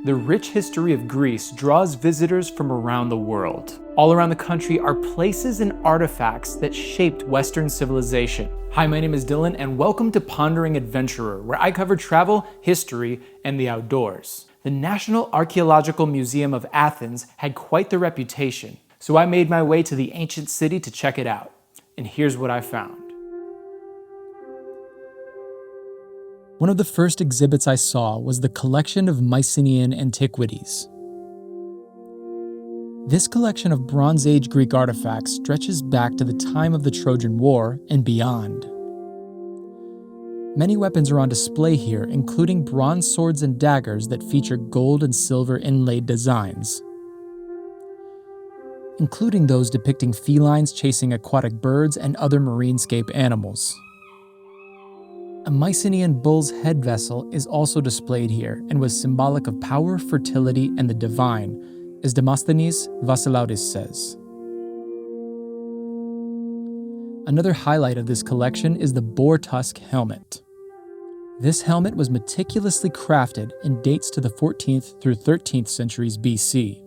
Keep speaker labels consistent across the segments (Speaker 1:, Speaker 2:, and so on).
Speaker 1: The rich history of Greece draws visitors from around the world. All around the country are places and artifacts that shaped Western civilization. Hi, my name is Dylan, and welcome to Pondering Adventurer, where I cover travel, history, and the outdoors. The National Archeological Museum of Athens had quite the reputation, so I made my way to the ancient city to check it out. And here's what I found. One of the first exhibits I saw was the collection of Mycenaean antiquities. This collection of Bronze Age Greek artifacts stretches back to the time of the Trojan War and beyond. Many weapons are on display here, including bronze swords and daggers that feature gold and silver inlaid designs, including those depicting felines chasing aquatic birds and other marinescape animals. A Mycenaean bull's head vessel is also displayed here and was symbolic of power, fertility, and the divine, as Demosthenes Vasilaudis says. Another highlight of this collection is the boar tusk helmet. This helmet was meticulously crafted and dates to the 14th through 13th centuries BC.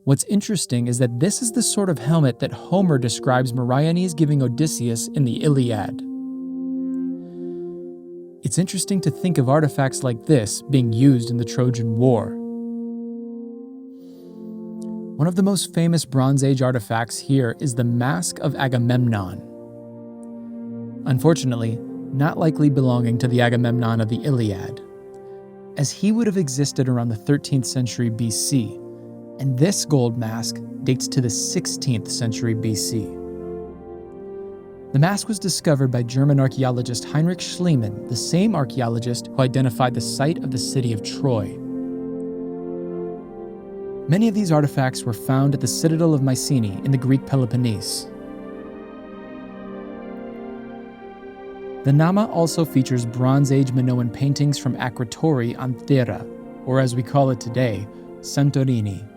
Speaker 1: What's interesting is that this is the sort of helmet that Homer describes Meriones giving Odysseus in the Iliad. It's interesting to think of artifacts like this being used in the Trojan War. One of the most famous Bronze Age artifacts here is the Mask of Agamemnon. Unfortunately, not likely belonging to the Agamemnon of the Iliad, as he would have existed around the 13th century BC, and this gold mask dates to the 16th century BC. The mask was discovered by German archaeologist Heinrich Schliemann, the same archaeologist who identified the site of the city of Troy. Many of these artifacts were found at the citadel of Mycenae in the Greek Peloponnese. The Nama also features Bronze Age Minoan paintings from Akrotiri on Thera, or as we call it today, Santorini.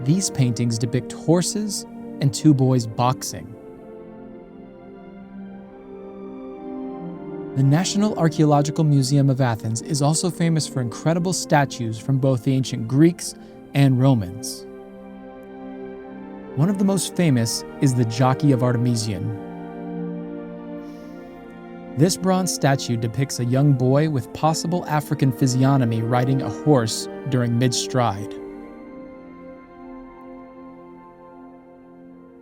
Speaker 1: These paintings depict horses and two boys boxing. The National Archeological Museum of Athens is also famous for incredible statues from both the ancient Greeks and Romans. One of the most famous is the Jockey of Artemision. This bronze statue depicts a young boy with possible African physiognomy riding a horse during mid-stride.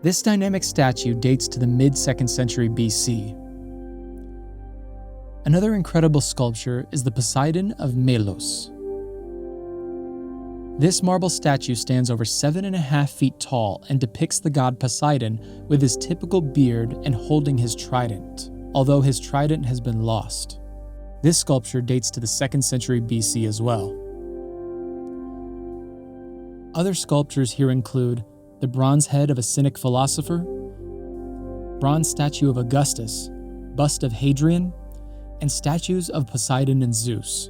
Speaker 1: This dynamic statue dates to the mid-2nd century BC. Another incredible sculpture is the Poseidon of Melos. This marble statue stands over 7.5 feet tall and depicts the god Poseidon with his typical beard and holding his trident, although his trident has been lost. This sculpture dates to the 2nd century BC as well. Other sculptures here include the bronze head of a Cynic philosopher, bronze statue of Augustus, bust of Hadrian, and statues of Poseidon and Zeus.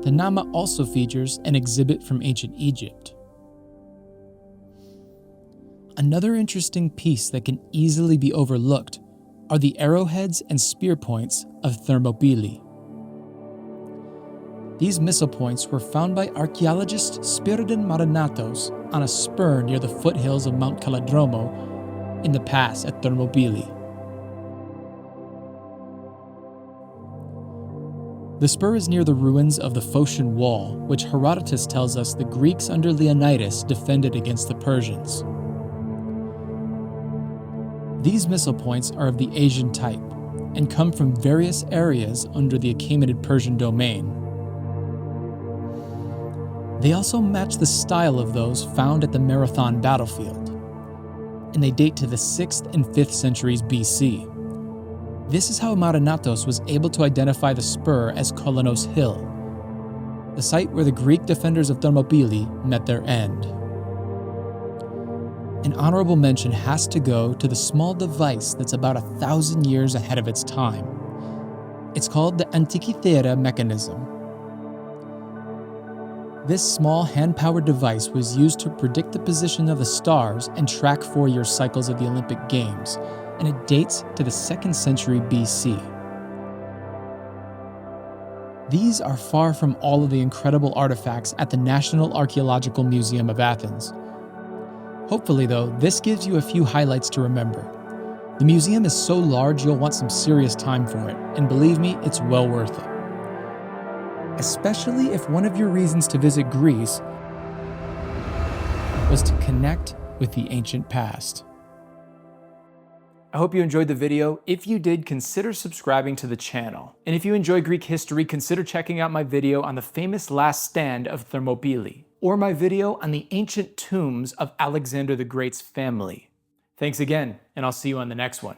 Speaker 1: The Nama also features an exhibit from ancient Egypt. Another interesting piece that can easily be overlooked are the arrowheads and spear points of Thermopylae. These missile points were found by archaeologist Spiridon Marinatos on a spur near the foothills of Mount Calidromo in the pass at Thermopylae. The spur is near the ruins of the Phocian Wall, which Herodotus tells us the Greeks under Leonidas defended against the Persians. These missile points are of the Asian type and come from various areas under the Achaemenid Persian domain. They also match the style of those found at the Marathon battlefield, and they date to the 6th and 5th centuries BC. This is how Marinatos was able to identify the spur as Kolonos Hill, the site where the Greek defenders of Thermopylae met their end. An honorable mention has to go to the small device that's about 1,000 years ahead of its time. It's called the Antikythera mechanism. This small hand-powered device was used to predict the position of the stars and track 4-year cycles of the Olympic Games, and it dates to the 2nd century BC. These are far from all of the incredible artifacts at the National Archeological Museum of Athens. Hopefully, though, this gives you a few highlights to remember. The museum is so large you'll want some serious time for it, and believe me, it's well worth it. Especially if one of your reasons to visit Greece was to connect with the ancient past. I hope you enjoyed the video. If you did, consider subscribing to the channel. And if you enjoy Greek history, consider checking out my video on the famous last stand of Thermopylae, or my video on the ancient tombs of Alexander the Great's family. Thanks again, and I'll see you on the next one.